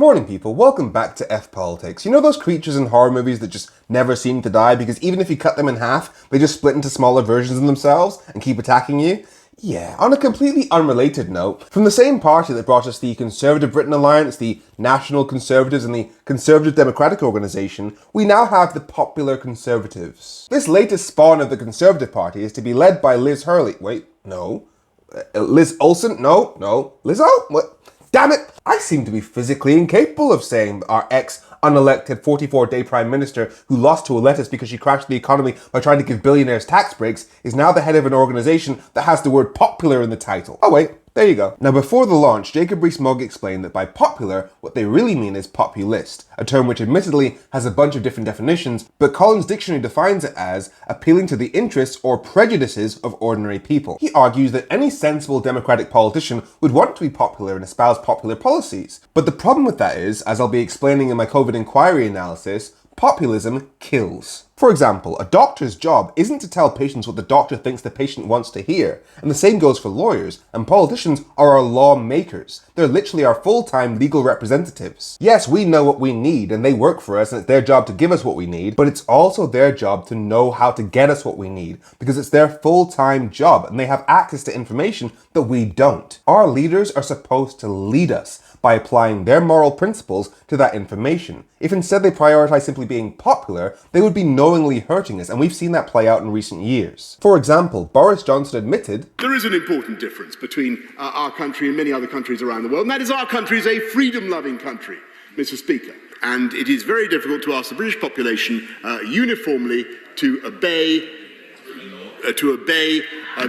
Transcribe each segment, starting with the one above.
Morning people, welcome back to F Politics. You know those creatures in horror movies that just never seem to die because even if you cut them in half, they just split into smaller versions of themselves and keep attacking you? Yeah, on a completely unrelated note, from the same party that brought us the Conservative Britain Alliance, the National Conservatives and the Conservative Democratic Organisation, we now have the Popular Conservatives. This latest spawn of the Conservative Party is to be led by Liz Hurley. Wait, no. Liz Olsen? No. Lizzo? What? Damn it! I seem to be physically incapable of saying our ex-unelected 44-day Prime Minister who lost to a lettuce because she crashed the economy by trying to give billionaires tax breaks is now the head of an organisation that has the word popular in the title. Oh wait, there you go. Now before the launch, Jacob Rees-Mogg explained that by popular, what they really mean is populist, a term which admittedly has a bunch of different definitions, but Collins Dictionary defines it as appealing to the interests or prejudices of ordinary people. He argues that any sensible democratic politician would want to be popular and espouse popular policies. But the problem with that is, as I'll be explaining in my COVID inquiry analysis, populism kills. For example, a doctor's job isn't to tell patients what the doctor thinks the patient wants to hear, and the same goes for lawyers, and politicians are our lawmakers. They're literally our full-time legal representatives. Yes, we know what we need, and they work for us, and it's their job to give us what we need, but it's also their job to know how to get us what we need, because it's their full-time job, and they have access to information that we don't. Our leaders are supposed to lead us by applying their moral principles to that information. If instead they prioritize simply being popular, they would be knowingly hurting us, and we've seen that play out in recent years. For example, Boris Johnson admitted, "There is an important difference between our country and many other countries around the world, and that is our country is a freedom-loving country, Mr. Speaker. And it is very difficult to ask the British population uniformly to obey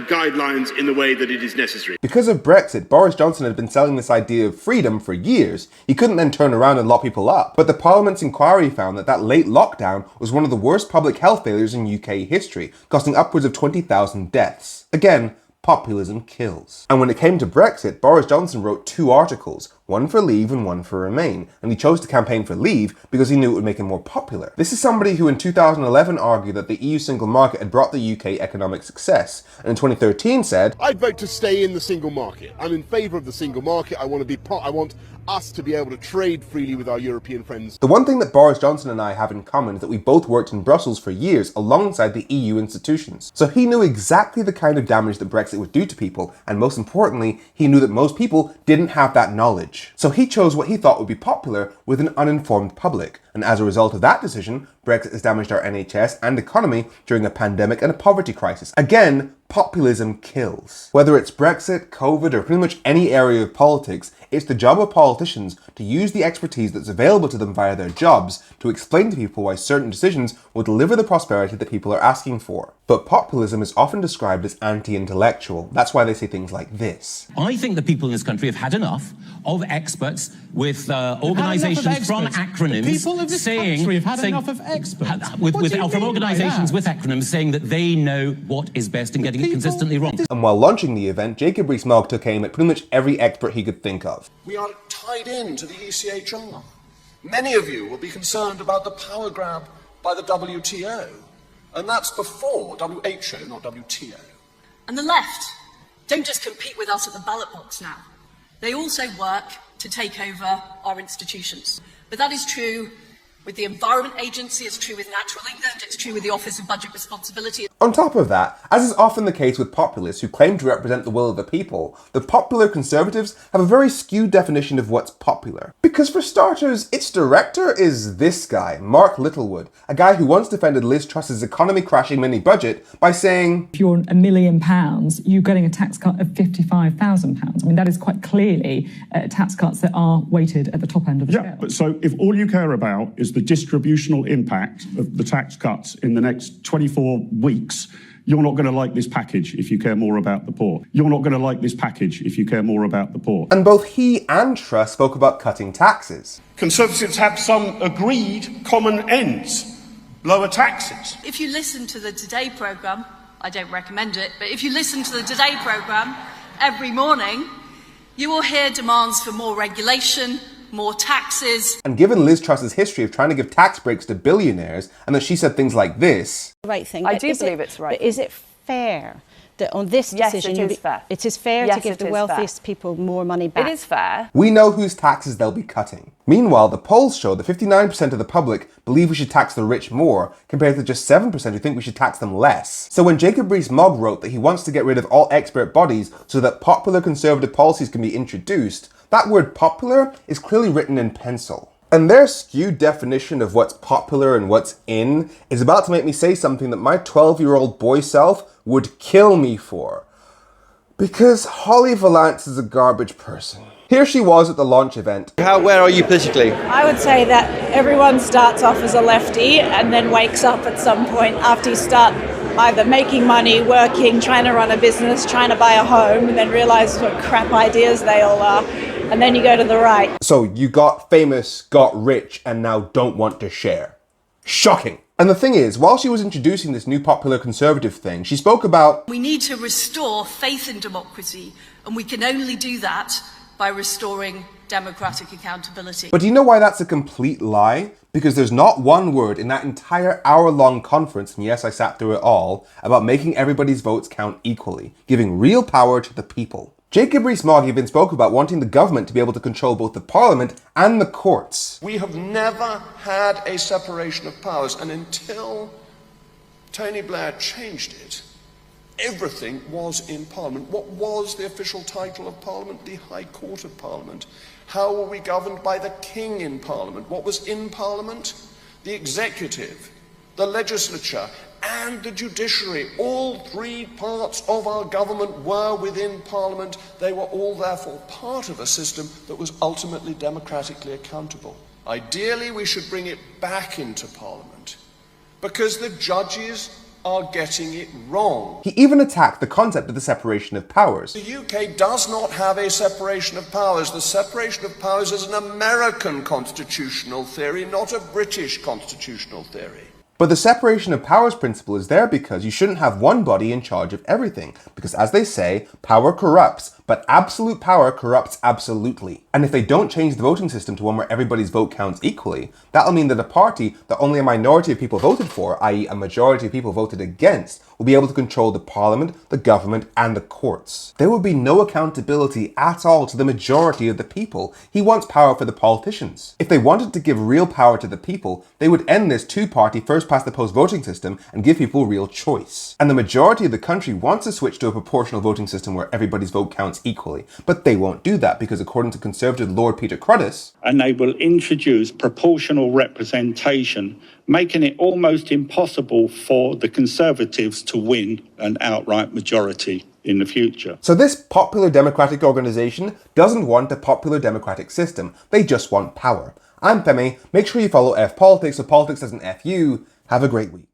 guidelines in the way that it is necessary." Because of Brexit, Boris Johnson had been selling this idea of freedom for years. He couldn't then turn around and lock people up. But the Parliament's inquiry found that late lockdown was one of the worst public health failures in UK history, costing upwards of 20,000 deaths. Again, populism kills. And when it came to Brexit, Boris Johnson wrote 2 articles, one for Leave and one for Remain, and he chose to campaign for Leave because he knew it would make him more popular. This is somebody who in 2011 argued that the EU single market had brought the UK economic success, and in 2013 said, "I'd vote to stay in the single market. I'm in favour of the single market. I want us to be able to trade freely with our European friends." The one thing that Boris Johnson and I have in common is that we both worked in Brussels for years alongside the EU institutions. So he knew exactly the kind of damage that Brexit would do to people, and most importantly, he knew that most people didn't have that knowledge. So he chose what he thought would be popular with an uninformed public, and as a result of that decision, Brexit has damaged our NHS and economy during a pandemic and a poverty crisis. Again, populism kills. Whether it's Brexit, COVID, or pretty much any area of politics, it's the job of politicians to use the expertise that's available to them via their jobs to explain to people why certain decisions will deliver the prosperity that people are asking for. But populism is often described as anti-intellectual. That's why they say things like this. I think the people in this country have had enough of experts with organisations from acronyms people of this country have had enough of experts. From organisations with acronyms saying that they know what is best and getting it consistently wrong. And while launching the event, Jacob Rees-Mogg took aim at pretty much every expert he could think of. We are tied into the ECHR. Many of you will be concerned about the power grab by the WTO. And that's before WHO, not WTO. And the left don't just compete with us at the ballot box now. They also work to take over our institutions. But that is true with the Environment Agency, it's true with Natural England, it's true with the Office of Budget Responsibility. On top of that, as is often the case with populists who claim to represent the will of the people, the popular Conservatives have a very skewed definition of what's popular. Because for starters, its director is this guy, Mark Littlewood, a guy who once defended Liz Truss's economy-crashing mini-budget by saying, if you're £1 million, you're getting a tax cut of £55,000. I mean, that is quite clearly tax cuts that are weighted at the top end of the scale. Yeah, but so if all you care about is the distributional impact of the tax cuts in the next 24 weeks, you're not going to like this package if you care more about the poor. You're not going to like this package if you care more about the poor. And both he and Truss spoke about cutting taxes. Conservatives have some agreed common ends. Lower taxes. If you listen to the Today programme, I don't recommend it, but if you listen to the Today programme every morning, you will hear demands for more regulation, more taxes. And given Liz Truss's history of trying to give tax breaks to billionaires, and that she said things like this, right thing. I do believe it's right. But is it fair that on this decision, it is fair. It is fair to give the wealthiest people more money back. It is fair. We know whose taxes they'll be cutting. Meanwhile, the polls show that 59% of the public believe we should tax the rich more, compared to just 7% who think we should tax them less. So when Jacob Rees-Mogg wrote that he wants to get rid of all expert bodies so that popular conservative policies can be introduced, that word popular is clearly written in pencil. And their skewed definition of what's popular and what's in is about to make me say something that my 12-year-old boy self would kill me for. Because Holly Vallance is a garbage person. Here she was at the launch event. Where are you politically? I would say that everyone starts off as a lefty and then wakes up at some point after you start either making money, working, trying to run a business, trying to buy a home, and then realise what crap ideas they all are. And then you go to the right. So you got famous, got rich, and now don't want to share. Shocking. And the thing is, while she was introducing this new popular conservative thing, she spoke about, we need to restore faith in democracy, and we can only do that by restoring democratic accountability. But do you know why that's a complete lie? Because there's not one word in that entire hour-long conference, and yes, I sat through it all, about making everybody's votes count equally, giving real power to the people. Jacob Rees-Mogg even spoke about wanting the government to be able to control both the parliament and the courts. We have never had a separation of powers, and until Tony Blair changed it, everything was in Parliament. What was the official title of Parliament? The High Court of Parliament. How were we governed by the King in Parliament? What was in Parliament? The executive, the legislature, and the judiciary. All three parts of our government were within Parliament. They were all therefore part of a system that was ultimately democratically accountable. Ideally, we should bring it back into Parliament, because the judges are getting it wrong. He even attacked the concept of the separation of powers. The UK does not have a separation of powers. The separation of powers is an American constitutional theory, not a British constitutional theory. But the separation of powers principle is there because you shouldn't have one body in charge of everything. Because as they say, power corrupts, but absolute power corrupts absolutely. And if they don't change the voting system to one where everybody's vote counts equally, that'll mean that a party that only a minority of people voted for, i.e. a majority of people voted against, will be able to control the parliament, the government, and the courts. There will be no accountability at all to the majority of the people. He wants power for the politicians. If they wanted to give real power to the people, they would end this two-party first past the post voting system and give people real choice. And the majority of the country wants to switch to a proportional voting system where everybody's vote counts equally. But they won't do that because according to Conservative Lord Peter Cruddas, and they will introduce proportional representation, making it almost impossible for the Conservatives to win an outright majority in the future. So this popular democratic organisation doesn't want a popular democratic system. They just want power. I'm Femi. Make sure you follow F Politics so politics doesn't F you. Have a great week.